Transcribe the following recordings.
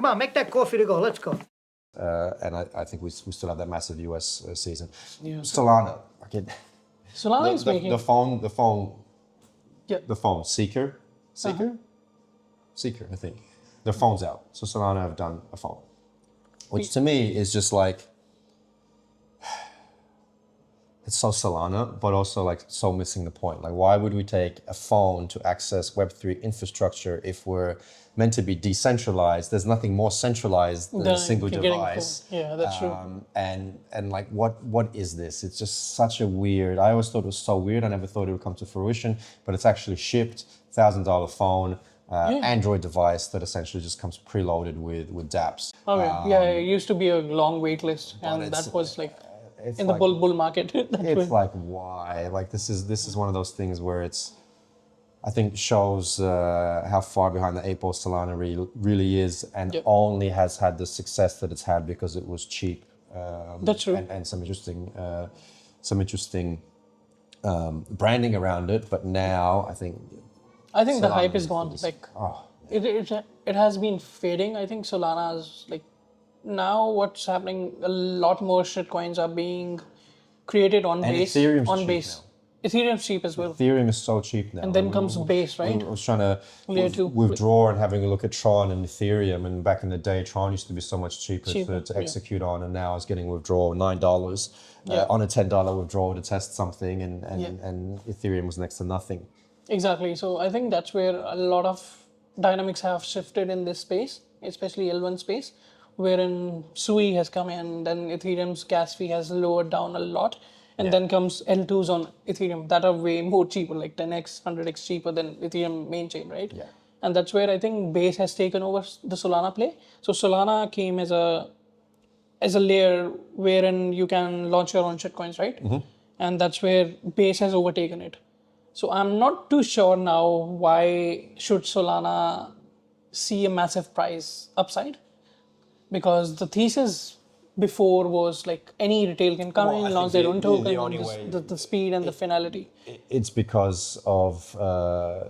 on, make that coffee to go. Let's go. And I think we still have that massive US season. Yeah. Solana. Okay. Solana is making... The phone, Yeah. the phone, Seeker, I think. The phone's out. So Solana have done a phone, which to me is just like, it's so Solana, but also like so missing the point. Like, why would we take a phone to access Web3 infrastructure if we're meant to be decentralized? There's nothing more centralized than a single device. Yeah, that's true. And like, what is this? It's just such a weird, I always thought it was so weird. I never thought it would come to fruition, but it's actually shipped, $1,000 phone, Android device that essentially just comes preloaded with dApps. Okay. Yeah, it used to be a long wait list, and that was like in the bull market. It's like, why? Like, this is one of those things where it's, I think, shows how far behind the eight ball Solana really is, and only has had the success that it's had because it was cheap. That's true. And some interesting branding around it. But now I think the hype is gone. It has been fading. I think Solana's like, now what's happening, a lot more shitcoins are being created on Base. Ethereum's on cheap Base. now. Ethereum's cheap as well. Ethereum is so cheap now. And then comes Base, right? I was trying to withdraw and having a look at Tron and Ethereum, and back in the day, Tron used to be so much cheaper to execute on, and now it's getting withdrawal $9 on a $10 withdrawal to test something, and Ethereum was next to nothing. Exactly. So I think that's where a lot of dynamics have shifted in this space, especially L1 space, wherein SUI has come in, then Ethereum's gas fee has lowered down a lot, and then comes L2s on Ethereum that are way more cheaper, like 10x, 100x cheaper than Ethereum main chain, right? Yeah. And that's where I think Base has taken over the Solana play. So Solana came as a layer wherein you can launch your own shitcoins, right? Mm-hmm. And that's where Base has overtaken it. So I'm not too sure now why should Solana see a massive price upside, because the thesis before was like any retail can come in, launch their own token, the speed and the finality. It's because of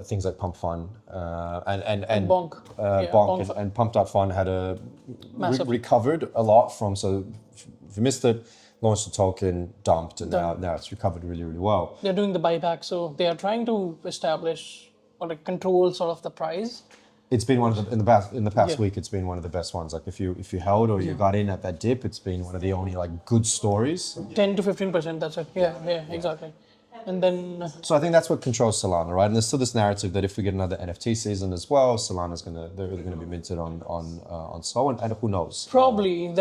things like Pump Fund and Bonk. Bonk and Pump.Fund had recovered a lot from, so if you missed it, launched the token, dumped, and now it's recovered really, really well. They're doing the buyback, so they are trying to establish or like control sort of the price. It's been one of in the past week. It's been one of the best ones. Like if you held or you got in at that dip, it's been one of the only like good stories. 10 to 15%. That's it. Yeah, exactly. And then so I think that's what controls Solana, right? And there's still this narrative that if we get another NFT season as well, Solana's they're gonna be minted on Sol, and who knows? Probably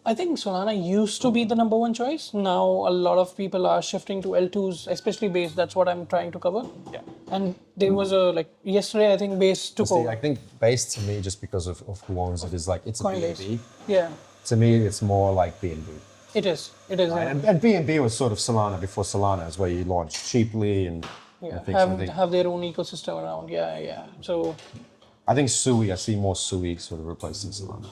I think Solana used to be the number one choice. Now a lot of people are shifting to L2s, especially Base. That's what I'm trying to cover. Yeah. And there was yesterday, I think Base took over. I think Base to me, just because of who owns it, is like, it's Coinbase. a BNB. Yeah. To me, it's more like BNB. It is. Right? And BNB was sort of Solana before Solana, is where you launch cheaply and have their own ecosystem around. Yeah. So I think SUI, I see more SUI sort of replacing Solana.